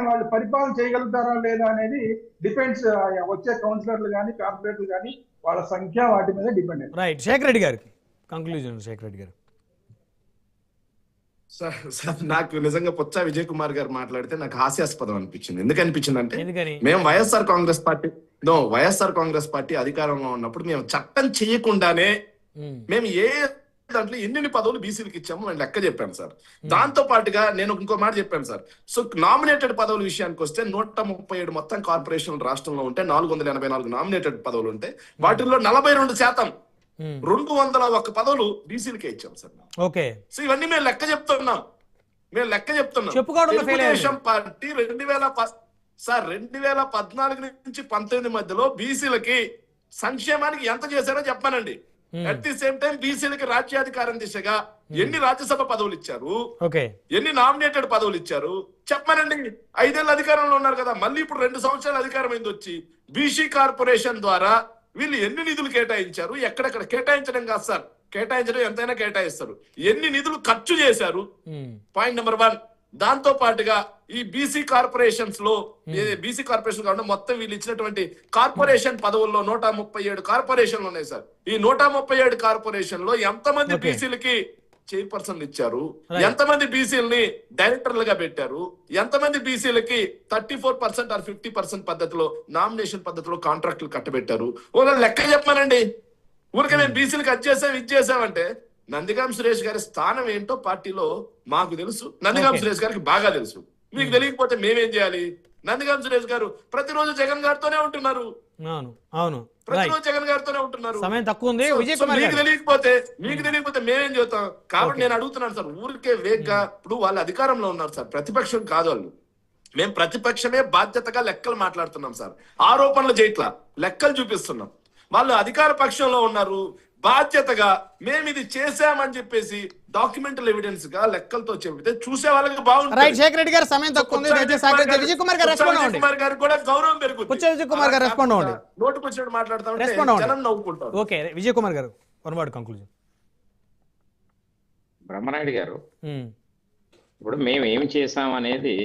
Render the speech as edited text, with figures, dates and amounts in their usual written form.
కానీ వాళ్ళు పరిపాలన చేయగలుగుతారా లేదా అనేది డిపెండ్స్. వచ్చే కౌన్సిలర్లు కానీ కార్పొరేటర్లు కానీ వాళ్ళ సంఖ్య వాటి మీద డిపెండ్ అయ్యింది. రైట్, శేఖర్ రెడ్డి గారికి కంక్లూజన్. శేఖర్ రెడ్డి గారు. సార్ నాకు నిజంగా పొచ్చా విజయ్ కుమార్ గారు మాట్లాడితే నాకు హాస్యాస్పదం అనిపించింది. ఎందుకు అనిపించింది అంటే, మేము వైఎస్ఆర్ కాంగ్రెస్ పార్టీ అధికారంలో ఉన్నప్పుడు మేము చట్టం చేయకుండానే మేము ఏ దాంట్లో ఎన్ని పదవులు బీసీలకు ఇచ్చాము నేను లెక్క చెప్పాను సార్. దాంతో పాటుగా నేను ఇంకో మాట చెప్పాను సార్. సో నామినేటెడ్ పదవుల విషయానికి వస్తే 137 మొత్తం కార్పొరేషన్లు రాష్ట్రంలో ఉంటే 484 నామినేటెడ్ పదవులు ఉంటే వాటిల్లో 42% 201 పదవులు బీసీలకే ఇచ్చాం సార్. ఓకే, సో ఇవన్నీ మేము లెక్క చెప్తున్నాం. తెలుగుదేశం పార్టీ 2014 నుంచి 19 మధ్యలో బీసీలకి సంక్షేమానికి ఎంత చేశారో చెప్పానండి. అట్ ది సేమ్ టైం బీసీలకి రాజ్యాధికారం దిశగా ఎన్ని రాజ్యసభ పదవులు ఇచ్చారు, ఎన్ని నామినేటెడ్ పదవులు ఇచ్చారు చెప్పానండి. 5 ఏళ్ళ అధికారంలో ఉన్నారు కదా, మళ్ళీ ఇప్పుడు 2 సంవత్సరాల అధికారం అయింది వచ్చి బీసీ కార్పొరేషన్ ద్వారా వీళ్ళు ఎన్ని నిధులు కేటాయించారు, ఎక్కడెక్కడ కేటాయించడం కాదు సార్, కేటాయించడం ఎంతైనా కేటాయిస్తారు, ఎన్ని నిధులు ఖర్చు చేశారు, పాయింట్ నెంబర్ 1. దాంతో పాటుగా ఈ బీసీ కార్పొరేషన్ కాకుండా మొత్తం వీళ్ళు ఇచ్చినటువంటి కార్పొరేషన్ పదవుల్లో 137 కార్పొరేషన్లు ఉన్నాయి సార్. ఈ 137 కార్పొరేషన్ లో ఎంతమంది బీసీలకి చైర్పర్సన్లు ఇచ్చారు, ఎంతమంది బీసీలని డైరెక్టర్లుగా పెట్టారు, ఎంతమంది బీసీలకి 34% ఆర్ 50% పద్ధతిలో నామినేషన్ పద్ధతిలో కాంట్రాక్టులు కట్టబెట్టారు. లెక్క చెప్పానండి. ఊరికే మేము బీసీలకు అది చేసాం ఇది చేసామంటే నందిగాం సురేష్ గారి స్థానం ఏంటో పార్టీలో మాకు తెలుసు, నందిగాం సురేష్ గారికి బాగా తెలుసు. మీకు తెలియకపోతే మేమేం చేయాలి? నందిగాం సురేష్ గారు ప్రతిరోజు జగన్ గారితోనే ఉంటున్నారు, ప్రతిరోజు జగన్ గారితోనే ఉంటున్నారు. మీకు తెలియకపోతే మేమేం చేస్తాం? కాబట్టి నేను అడుగుతున్నాను సార్, ఊరికే వేగ్గా ఇప్పుడు వాళ్ళు అధికారంలో ఉన్నారు సార్, ప్రతిపక్షం కాదు వాళ్ళు. మేము ప్రతిపక్షమే బాధ్యతగా లెక్కలు మాట్లాడుతున్నాం సార్, ఆరోపణలు చేయట్లా, లెక్కలు చూపిస్తున్నాం. వాళ్ళు అధికార పక్షంలో ఉన్నారు, బాధ్యతగా మేము ఇది చేశామని చెప్పేసి డాక్యుమెంటల్ ఎవిడెన్స్ గా లెక్కలతో చెబితే చూసే వాళ్ళకి బాగుంటుంది. శేఖర్ రెడ్డి గారు సమయం తక్కువ ఉంది, విజయ్ కుమార్ గారు కూడా గౌరవం పెరుగుతుంది. నోటుకు వచ్చినట్టు మాట్లాడతాం, జనం నవ్వుకుంటారు. ఓకే, విజయ్ కుమార్ గారు కంక్లూజన్. బ్రహ్మనాయుడు గారు, ఇప్పుడు మేము ఏమి చేసాం అనేది